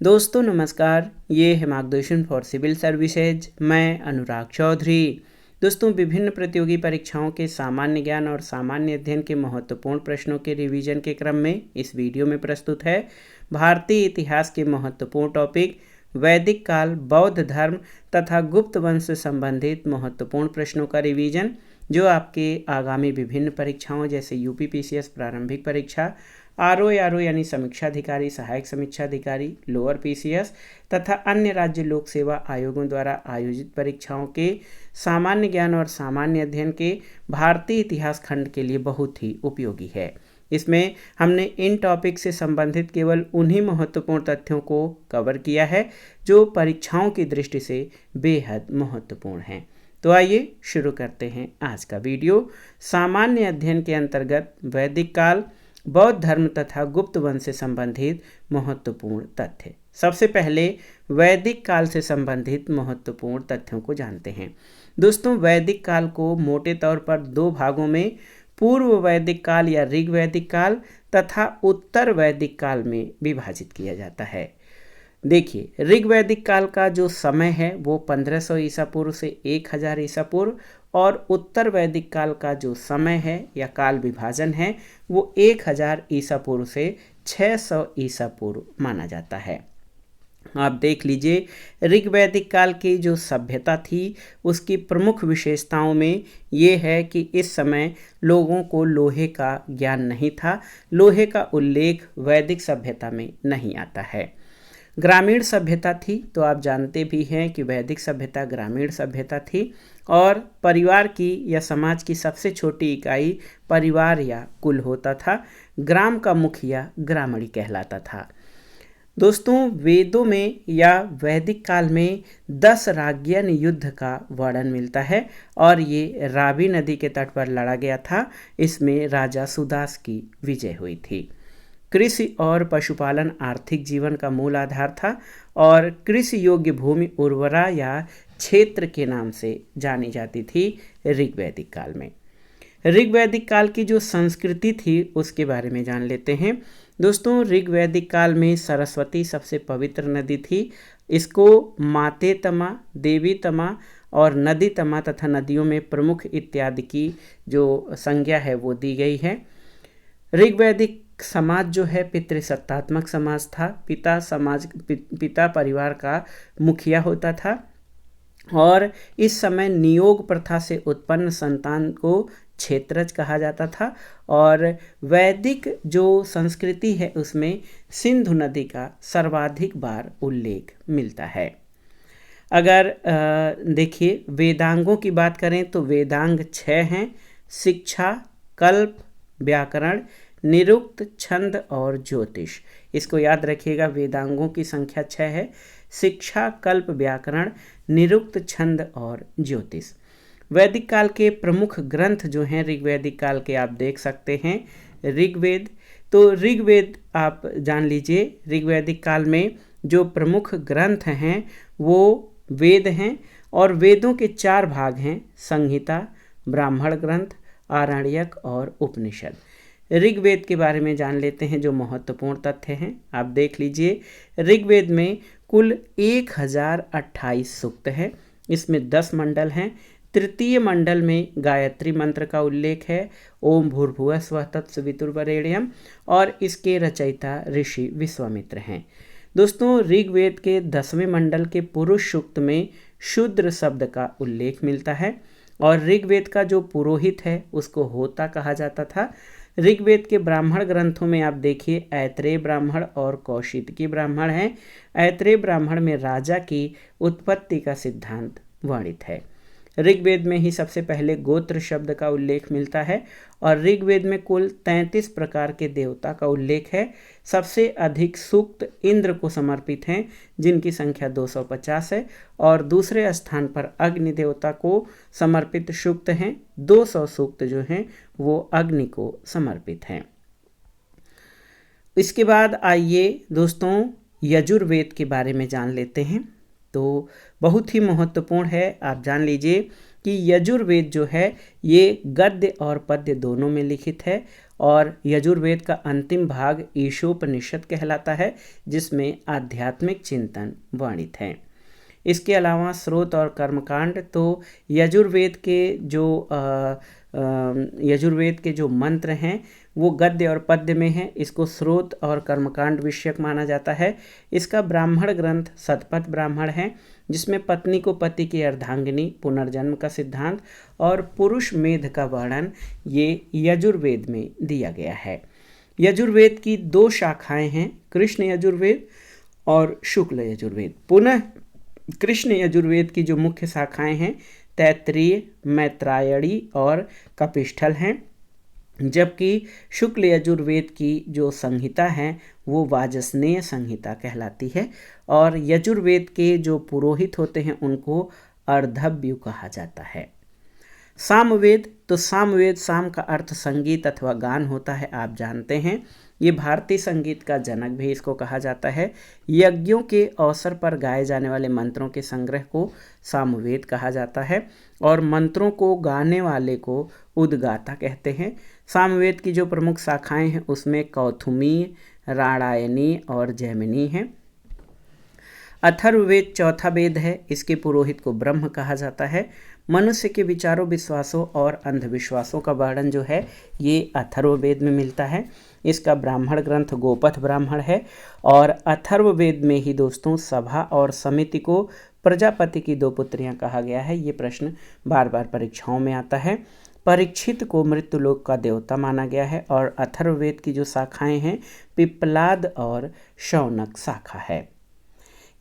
दोस्तों नमस्कार, ये है मार्गदर्शन फॉर सिविल सर्विसेज। मैं अनुराग चौधरी। दोस्तों, विभिन्न प्रतियोगी परीक्षाओं के सामान्य ज्ञान और सामान्य अध्ययन के महत्वपूर्ण प्रश्नों के रिवीजन के क्रम में इस वीडियो में प्रस्तुत है भारतीय इतिहास के महत्वपूर्ण टॉपिक वैदिक काल, बौद्ध धर्म तथा गुप्त वंश से संबंधित महत्वपूर्ण प्रश्नों का रिवीजन, जो आपके आगामी विभिन्न परीक्षाओं जैसे यूपीपीसीएस प्रारंभिक परीक्षा, आरओ यानी समीक्षा अधिकारी, सहायक समीक्षा अधिकारी, लोअर पीसीएस तथा अन्य राज्य लोक सेवा आयोगों द्वारा आयोजित परीक्षाओं के सामान्य ज्ञान और सामान्य अध्ययन के भारतीय इतिहास खंड के लिए बहुत ही उपयोगी है। इसमें हमने इन टॉपिक से संबंधित केवल उन्हीं महत्वपूर्ण तथ्यों को कवर किया है जो परीक्षाओं की दृष्टि से बेहद महत्वपूर्ण हैं। तो आइए शुरू करते हैं आज का वीडियो। सामान्य अध्ययन के अंतर्गत वैदिक काल, बौद्ध धर्म तथा गुप्त वंश से संबंधित महत्वपूर्ण तथ्य। सबसे पहले वैदिक काल से संबंधित महत्वपूर्ण तथ्यों को जानते हैं। दोस्तों, वैदिक काल को मोटे तौर पर दो भागों में पूर्व वैदिक काल या ऋग वैदिक काल तथा उत्तर वैदिक काल में विभाजित किया जाता है। देखिए, ऋग वैदिक काल का जो समय है वो 1500 ईसा पूर्व से 1000 ईसा पूर्व, और उत्तर वैदिक काल का जो समय है या काल विभाजन है वो 1000 ईसा पूर्व से 600 ईसा पूर्व माना जाता है। आप देख लीजिए, ऋग वैदिक काल की जो सभ्यता थी उसकी प्रमुख विशेषताओं में ये है कि इस समय लोगों को लोहे का ज्ञान नहीं था। लोहे का उल्लेख वैदिक सभ्यता में नहीं आता है। ग्रामीण सभ्यता थी, तो आप जानते भी हैं कि वैदिक सभ्यता ग्रामीण सभ्यता थी, और परिवार की या समाज की सबसे छोटी इकाई परिवार या कुल होता था। ग्राम का मुखिया ग्रामणी कहलाता था। दोस्तों, वेदों में या वैदिक काल में 10 राज्यन युद्ध का वर्णन मिलता है, और ये रावी नदी के तट पर लड़ा गया था। इसमें राजा सुदास की विजय हुई थी। कृषि और पशुपालन आर्थिक जीवन का मूल आधार था, और कृषि योग्य भूमि उर्वरा या क्षेत्र के नाम से जानी जाती थी ऋग्वैदिक काल में। ऋग्वैदिक काल की जो संस्कृति थी उसके बारे में जान लेते हैं। दोस्तों, ऋग्वैदिक काल में सरस्वती सबसे पवित्र नदी थी। इसको माते तमा, देवी तमा और नदी तमा तथा नदियों में प्रमुख इत्यादि की जो संज्ञा है वो दी गई है। ऋग्वैदिक समाज जो है पितृसत्तात्मक समाज था। पिता परिवार का मुखिया होता था, और इस समय नियोग प्रथा से उत्पन्न संतान को क्षेत्रज कहा जाता था। और वैदिक जो संस्कृति है उसमें सिंधु नदी का सर्वाधिक बार उल्लेख मिलता है। अगर देखिए, वेदांगों की बात करें तो वेदांग 6 हैं: शिक्षा, कल्प, व्याकरण, निरुक्त, छंद और ज्योतिष। इसको याद रखिएगा, वेदांगों की संख्या 6 है: शिक्षा, कल्प, व्याकरण, निरुक्त, छंद और ज्योतिष। वैदिक काल के प्रमुख ग्रंथ जो हैं ऋग्वैदिक काल के, आप देख सकते हैं ऋग्वेद। तो ऋग्वेद आप जान लीजिए, ऋग्वैदिक काल में जो प्रमुख ग्रंथ हैं वो वेद हैं, और वेदों के 4 भाग हैं: संहिता, ब्राह्मण ग्रंथ, आरण्यक और उपनिषद। ऋग्वेद के बारे में जान लेते हैं जो महत्वपूर्ण तथ्य हैं। आप देख लीजिए, ऋग्वेद में कुल 1028 सूक्त हैं। इसमें 10 मंडल हैं। तृतीय मंडल में गायत्री मंत्र का उल्लेख है, ओम भूर्भुवः स्वः तत्सवितुर्वरेण्यम, और इसके रचयिता ऋषि विश्वामित्र हैं। दोस्तों, ऋग्वेद के 10वें मंडल के पुरुष सूक्त में शूद्र शब्द का उल्लेख मिलता है, और ऋग्वेद का जो पुरोहित है उसको होता कहा जाता था। ऋग्वेद के ब्राह्मण ग्रंथों में आप देखिए, ऐत्रेय ब्राह्मण और कौशितकी ब्राह्मण हैं। ऐत्रेय ब्राह्मण में राजा की उत्पत्ति का सिद्धांत वर्णित है। ऋग्वेद में ही सबसे पहले गोत्र शब्द का उल्लेख मिलता है, और ऋग्वेद में कुल 33 प्रकार के देवता का उल्लेख है। सबसे अधिक सूक्त इंद्र को समर्पित हैं, जिनकी संख्या 250 है, और दूसरे स्थान पर अग्नि देवता को समर्पित सूक्त हैं। 200 सूक्त जो हैं वो अग्नि को समर्पित हैं। इसके बाद आइए दोस्तों, यजुर्वेद के बारे में जान लेते हैं। तो बहुत ही महत्वपूर्ण है। आप जान लीजिए कि यजुर्वेद जो है ये गद्य और पद्य दोनों में लिखित है, और यजुर्वेद का अंतिम भाग ईशोपनिषद कहलाता है, जिसमें आध्यात्मिक चिंतन वर्णित हैं। इसके अलावा स्रोत और कर्मकांड, तो यजुर्वेद के जो मंत्र हैं वो गद्य और पद्य में हैं। इसको स्रोत और कर्मकांड विषयक माना जाता है। इसका ब्राह्मण ग्रंथ शतपथ ब्राह्मण है, जिसमें पत्नी को पति की अर्धांगिनी, पुनर्जन्म का सिद्धांत और पुरुष मेध का वर्णन ये यजुर्वेद में दिया गया है। यजुर्वेद की 2 शाखाएं हैं, कृष्ण यजुर्वेद और शुक्ल यजुर्वेद। पुनः कृष्ण यजुर्वेद की जो मुख्य शाखाएं हैं तैत्तिरीय, मैत्रायणी और कपिष्ठल हैं, जबकि शुक्ल यजुर्वेद की जो संहिता है वो वाजसनेय संहिता कहलाती है। और यजुर्वेद के जो पुरोहित होते हैं उनको अर्धव्यु कहा जाता है। सामवेद, तो सामवेद, साम का अर्थ संगीत अथवा गान होता है, आप जानते हैं। ये भारतीय संगीत का जनक भी इसको कहा जाता है। यज्ञों के अवसर पर गाए जाने वाले मंत्रों के संग्रह को सामवेद कहा जाता है और मंत्रों को गाने वाले को उद्गाता कहते हैं। सामवेद की जो प्रमुख शाखाएं हैं उसमें कौथुमी, राणायनी और जैमिनी हैं। अथर्ववेद चौथा वेद है, इसके पुरोहित को ब्रह्म कहा जाता है। मनुष्य के विचारों, विश्वासों और अंधविश्वासों का वर्णन जो है ये अथर्ववेद में मिलता है। इसका ब्राह्मण ग्रंथ गोपथ ब्राह्मण है और अथर्ववेद में ही दोस्तों सभा और समिति को प्रजापति की 2 पुत्रियां कहा गया है। ये प्रश्न बार बार परीक्षाओं में आता है। परीक्षित को मृत्युलोक का देवता माना गया है और अथर्ववेद की जो शाखाएं हैं पिप्पलाद और शौनक शाखा है।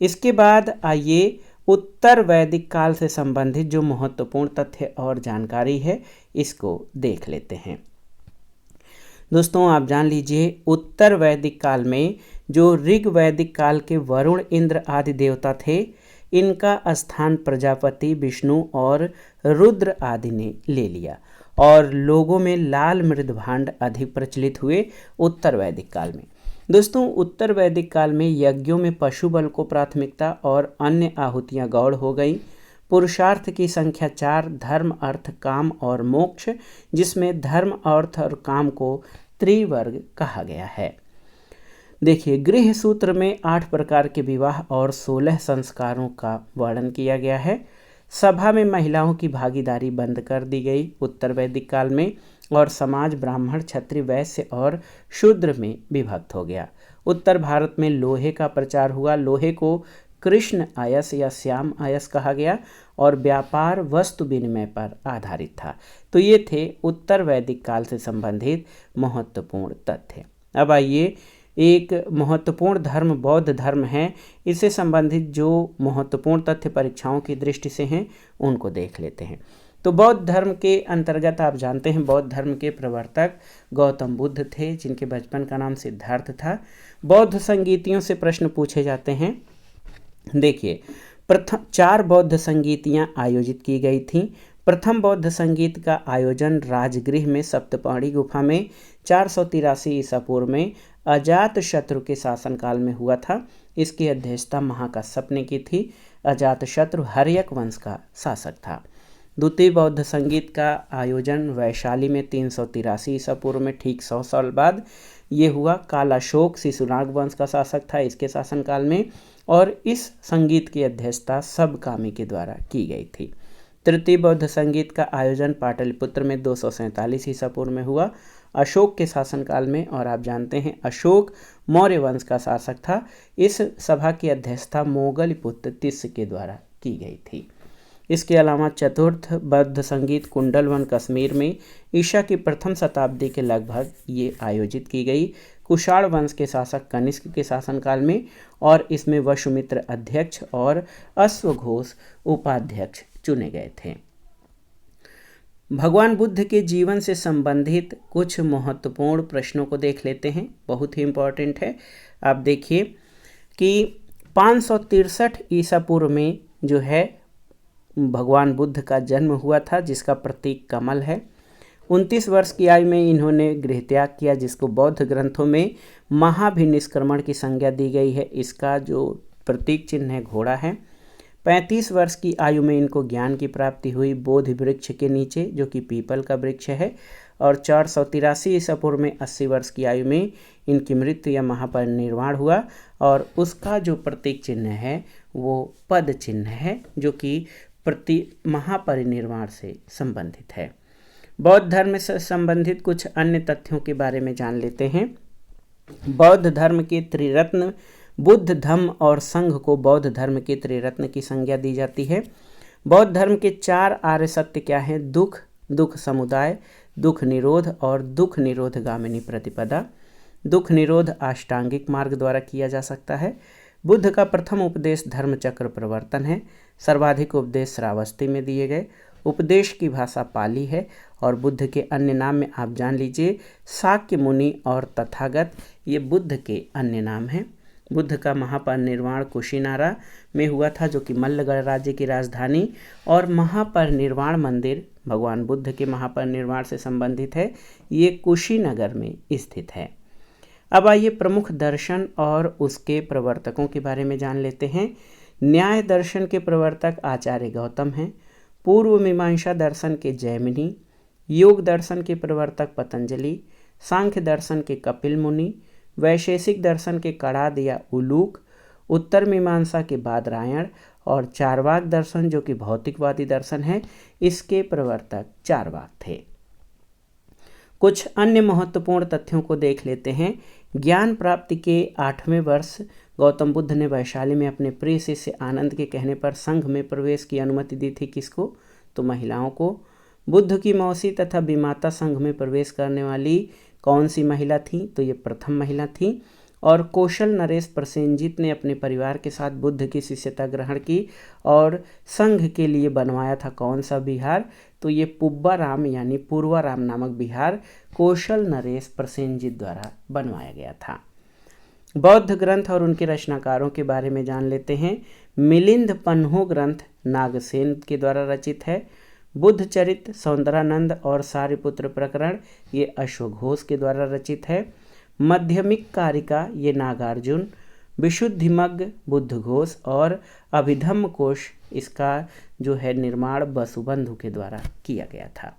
इसके बाद आइए उत्तर वैदिक काल से संबंधित जो महत्वपूर्ण तथ्य और जानकारी है इसको देख लेते हैं। दोस्तों आप जान लीजिए, उत्तर वैदिक काल में जो ऋग वैदिक काल के वरुण, इंद्र आदि देवता थे, इनका स्थान प्रजापति, विष्णु और रुद्र आदि ने ले लिया और लोगों में लाल मृदभांड अधिक प्रचलित हुए उत्तर वैदिक काल में। दोस्तों उत्तर वैदिक काल में यज्ञों में पशु बल को प्राथमिकता और अन्य आहुतियाँ गौड़ हो गई। पुरुषार्थ की संख्या 4, धर्म, अर्थ, काम और मोक्ष, जिसमें धर्म, अर्थ और काम को त्रिवर्ग कहा गया है। देखिए, गृह सूत्र में 8 प्रकार के विवाह और 16 संस्कारों का वर्णन किया गया है। सभा में महिलाओं की भागीदारी बंद कर दी गई उत्तर वैदिक काल में और समाज ब्राह्मण, क्षत्रिय, वैश्य और शूद्र में विभक्त हो गया। उत्तर भारत में लोहे का प्रचार हुआ। लोहे को कृष्ण आयस या श्याम आयस कहा गया और व्यापार वस्तु विनिमय पर आधारित था। तो ये थे उत्तर वैदिक काल से संबंधित महत्वपूर्ण तथ्य। अब आइए, एक महत्वपूर्ण धर्म बौद्ध धर्म है, इससे संबंधित जो महत्वपूर्ण तथ्य परीक्षाओं की दृष्टि से हैं उनको देख लेते हैं। तो बौद्ध धर्म के अंतर्गत आप जानते हैं बौद्ध धर्म के प्रवर्तक गौतम बुद्ध थे, जिनके बचपन का नाम सिद्धार्थ था। बौद्ध संगीतियों से प्रश्न पूछे जाते हैं। देखिए, प्रथम 4 बौद्ध संगीतियाँ आयोजित की गई थीं। प्रथम बौद्ध संगीत का आयोजन राजगृह में सप्तपौड़ी गुफा में 483 ईसा पूर्व में अजात शत्रु के शासनकाल में हुआ था। इसकी अध्यक्षता महाकश्यप ने की थी। अजात शत्रु हर्यक वंश का शासक था। द्वितीय बौद्ध संगीत का आयोजन वैशाली में 383 ईसा पूर्व में ठीक 100 साल बाद ये हुआ। कालाशोक शिशुनाग वंश का शासक था इसके शासनकाल में और इस संगीत की अध्यक्षता सबकामी के द्वारा की गई थी। तृतीय बौद्ध संगीत का आयोजन पाटलिपुत्र में 247 ईसा पूर्व में हुआ अशोक के शासनकाल में और आप जानते हैं अशोक मौर्य वंश का शासक था। इस सभा की अध्यक्षता मोगल पुत्र तिस्य के द्वारा की गई थी। इसके अलावा चतुर्थ बौद्ध संगीत कुंडलवन कश्मीर में ईसा की प्रथम शताब्दी के लगभग ये आयोजित की गई कुषाण वंश के शासक कनिष्क के शासनकाल में और इसमें वसुमित्र अध्यक्ष और अश्वघोष उपाध्यक्ष चुने गए थे। भगवान बुद्ध के जीवन से संबंधित कुछ महत्वपूर्ण प्रश्नों को देख लेते हैं, बहुत ही इम्पोर्टेंट है। आप देखिए कि 563 ईसा पूर्व में जो है भगवान बुद्ध का जन्म हुआ था, जिसका प्रतीक कमल है। 29 वर्ष की आयु में इन्होंने गृहत्याग किया, जिसको बौद्ध ग्रंथों में महाभिनिष्क्रमण की संज्ञा दी गई है। इसका जो प्रतीक चिन्ह है घोड़ा है। 35 वर्ष की आयु में इनको ज्ञान की प्राप्ति हुई बोधि वृक्ष के नीचे, जो कि पीपल का वृक्ष है। और 483 ईसा पूर्व में 80 वर्ष की आयु में इनकी मृत्यु या महापरिनिर्वाण हुआ। और उसका जो प्रतीक चिन्ह है वो पद चिन्ह है, जो कि महापरिनिर्वाण से संबंधित है। बौद्ध धर्म से संबंधित कुछ अन्य तथ्यों के बारे में जान लेते हैं। बौद्ध धर्म के त्रिरत्न बुद्ध, धम्म और संघ को बौद्ध धर्म के त्रिरत्न की संज्ञा दी जाती है। बौद्ध धर्म के 4 आर्य सत्य क्या हैं? दुख, दुख समुदाय, दुख निरोध और दुख निरोध गामिनी प्रतिपदा। दुख निरोध अष्टांगिक मार्ग द्वारा किया जा सकता है। बुद्ध का प्रथम उपदेश धर्मचक्र प्रवर्तन है। सर्वाधिक उपदेश श्रावस्ती में दिए गए। उपदेश की भाषा पाली है। और बुद्ध के अन्य नाम में आप जान लीजिए शाक्य मुनि और तथागत, ये बुद्ध के अन्य नाम हैं। बुद्ध का महापरिनिर्वाण कुशीनारा में हुआ था, जो कि मल्लगढ़ राज्य की राजधानी और महापरिनिर्वाण मंदिर भगवान बुद्ध के महापरिनिर्वाण से संबंधित है। ये कुशीनगर में स्थित है। अब आइए प्रमुख दर्शन और उसके प्रवर्तकों के बारे में जान लेते हैं। न्याय दर्शन के प्रवर्तक आचार्य गौतम हैं। पूर्व मीमांसा दर्शन के जैमिनी, योग दर्शन के प्रवर्तक पतंजलि, सांख्य दर्शन के कपिल मुनि, वैशेषिक दर्शन के कणाद या उलूक, उत्तर मीमांसा के बादरायण और चारवाक दर्शन जो कि भौतिकवादी दर्शन है, इसके प्रवर्तक चारवाक थे। कुछ अन्य महत्वपूर्ण तथ्यों को देख लेते हैं। ज्ञान प्राप्ति के 8वें वर्ष गौतम बुद्ध ने वैशाली में अपने प्रिय शिष्य आनंद के कहने पर संघ में प्रवेश की अनुमति दी थी। किसको? तो महिलाओं को। बुद्ध की मौसी तथा विमाता संघ में प्रवेश करने वाली कौन सी महिला थी? तो ये प्रथम महिला थी। और कौशल नरेश प्रसेनजीत ने अपने परिवार के साथ बुद्ध की शिष्यता ग्रहण की और संघ के लिए बनवाया था कौन सा विहार? तो ये पुब्बाराम यानी पूर्वाराम नामक विहार कौशल नरेश प्रसेनजीत द्वारा बनवाया गया था। बौद्ध ग्रंथ और उनके रचनाकारों के बारे में जान लेते हैं। मिलिंद पन्हो ग्रंथ नागसेन के द्वारा रचित है। बुद्ध चरित, सौंदरानंद और सारिपुत्र प्रकरण ये अश्वघोष के द्वारा रचित है। मध्यमिक कारिका ये नागार्जुन, विशुद्धिमग्ग बुद्धघोष और अभिधम्म कोश इसका जो है निर्माण वसुबंधु के द्वारा किया गया था।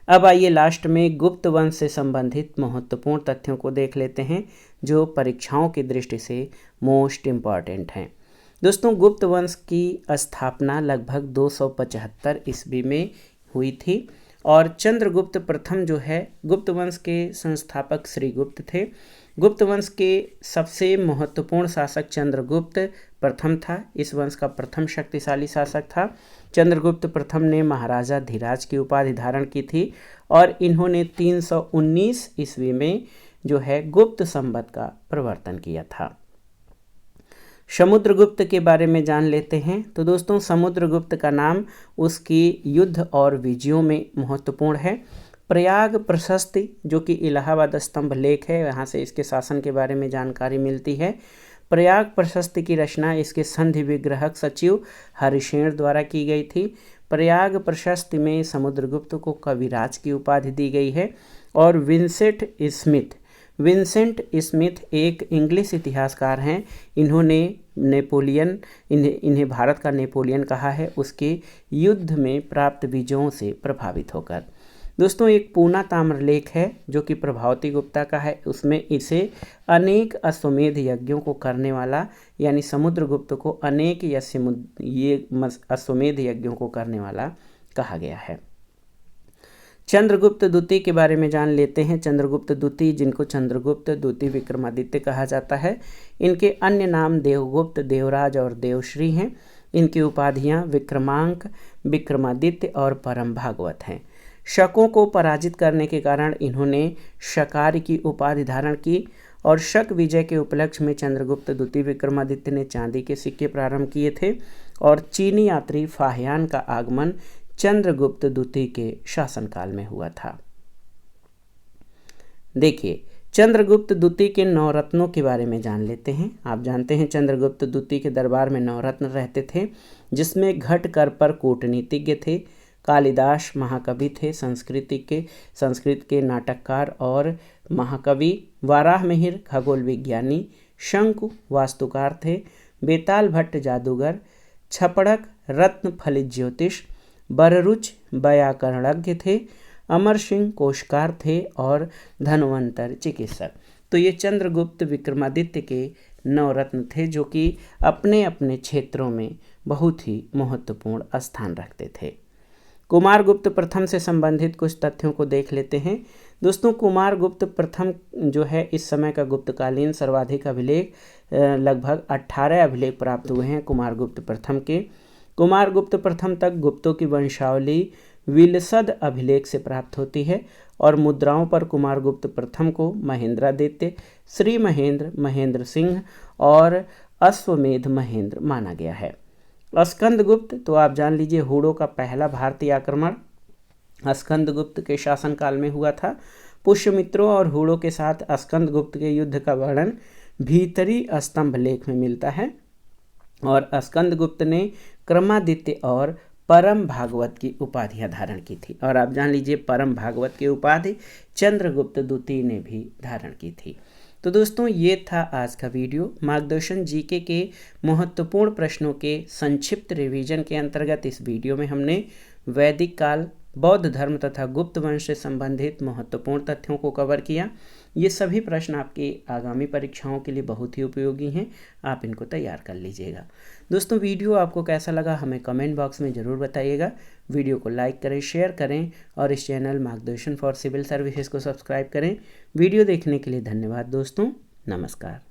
अब आइए लास्ट में गुप्त वंश से संबंधित महत्वपूर्ण तथ्यों को देख लेते हैं, जो परीक्षाओं की दृष्टि से मोस्ट इम्पॉर्टेंट हैं। दोस्तों, गुप्त वंश की स्थापना लगभग 275 ईस्वी में हुई थी और चंद्रगुप्त प्रथम जो है गुप्त वंश के संस्थापक श्री गुप्त थे। गुप्त वंश के सबसे महत्वपूर्ण शासक चंद्रगुप्त प्रथम था। इस वंश का प्रथम शक्तिशाली शासक था। चंद्रगुप्त प्रथम ने महाराजा धीराज की उपाधि धारण की थी और इन्होंने 319 ईस्वी में जो है गुप्त संवत का प्रवर्तन किया था। समुद्रगुप्त के बारे में जान लेते हैं। तो दोस्तों, समुद्रगुप्त का नाम उसकी युद्ध और विजयों में महत्वपूर्ण है। प्रयाग प्रशस्ति जो कि इलाहाबाद स्तंभ लेख है, यहाँ से इसके शासन के बारे में जानकारी मिलती है। प्रयाग प्रशस्ति की रचना इसके संधि विग्रहक सचिव हरिशेण द्वारा की गई थी। प्रयाग प्रशस्ति में समुद्रगुप्त को कविराज की उपाधि दी गई है। और विंसेंट स्मिथ एक इंग्लिश इतिहासकार हैं। इन्होंने इन्हें भारत का नेपोलियन कहा है, उसके युद्ध में प्राप्त विजयों से प्रभावित होकर। दोस्तों, एक पूना ताम्रलेख है जो कि प्रभावती गुप्ता का है। उसमें इसे अनेक अश्वमेध यज्ञों को करने वाला यानी समुद्रगुप्त को अनेक अश्वमेध यज्ञों को करने वाला कहा गया है। चंद्रगुप्त द्वितीय के बारे में जान लेते हैं। चंद्रगुप्त द्वितीय, जिनको चंद्रगुप्त द्वितीय विक्रमादित्य कहा जाता है, इनके अन्य नाम देवगुप्त, देवराज और देवश्री हैं। इनकी उपाधियां विक्रमांक, विक्रमादित्य और परम भागवत हैं। शकों को पराजित करने के कारण इन्होंने शकार की उपाधि धारण की और शक विजय के उपलक्ष्य में चंद्रगुप्त द्वितीय विक्रमादित्य ने चांदी के सिक्के प्रारंभ किए थे और चीनी यात्री फाहियान का आगमन चंद्रगुप्त द्वितीय के शासनकाल में हुआ था। देखिए, चंद्रगुप्त द्वितीय के 9 रत्नों के बारे में जान लेते हैं। आप जानते हैं चंद्रगुप्त द्वितीय के दरबार में 9 रत्न रहते थे, जिसमें घटकर पर कूटनीतिज्ञ थे, कालिदास महाकवि थे, संस्कृत के नाटककार और महाकवि, वाराहमिहिर खगोल विज्ञानी, शंकु वास्तुकार थे, बेताल भट्ट जादूगर, छपड़क रत्न फलित ज्योतिष, बररुच व्याकरणज्ञ थे, अमर सिंह कोशकार थे और धन्वंतर चिकित्सक। तो ये चंद्रगुप्त विक्रमादित्य के नवरत्न थे जो कि अपने अपने क्षेत्रों में बहुत ही महत्वपूर्ण स्थान रखते थे। कुमारगुप्त प्रथम से संबंधित कुछ तथ्यों को देख लेते हैं। दोस्तों, कुमारगुप्त प्रथम जो है इस समय का गुप्तकालीन सर्वाधिक अभिलेख लगभग 18 अभिलेख प्राप्त हुए हैं कुमारगुप्त प्रथम के। कुमारगुप्त प्रथम तक गुप्तों की वंशावली विलसद अभिलेख से प्राप्त होती है और मुद्राओं पर कुमारगुप्त प्रथम को महेंद्रादित्य, श्री महेंद्र, महेंद्र सिंह और अश्वमेध महेंद्र माना गया है। स्कंदगुप्त, तो आप जान लीजिए हूणों का पहला भारतीय आक्रमण स्कंदगुप्त के शासनकाल में हुआ था। पुष्यमित्रों और हूणों के साथ स्कंदगुप्त के युद्ध का वर्णन भीतरी स्तंभ लेख में मिलता है और स्कंदगुप्त ने क्रमादित्य और परम भागवत की उपाधियां धारण की थी। और आप जान लीजिए परम भागवत की उपाधि चंद्रगुप्त द्वितीय ने भी धारण की थी। तो दोस्तों, ये था आज का वीडियो। मार्गदर्शन जीके के महत्वपूर्ण प्रश्नों के संक्षिप्त रिवीजन के अंतर्गत इस वीडियो में हमने वैदिक काल, बौद्ध धर्म तथा गुप्त वंश से संबंधित महत्वपूर्ण तथ्यों को कवर किया। ये सभी प्रश्न आपकी आगामी परीक्षाओं के लिए बहुत ही उपयोगी हैं, आप इनको तैयार कर लीजिएगा। दोस्तों, वीडियो आपको कैसा लगा हमें कमेंट बॉक्स में ज़रूर बताइएगा। वीडियो को लाइक करें, शेयर करें और इस चैनल मार्गदर्शन फॉर सिविल सर्विसेज को सब्सक्राइब करें। वीडियो देखने के लिए धन्यवाद दोस्तों, नमस्कार।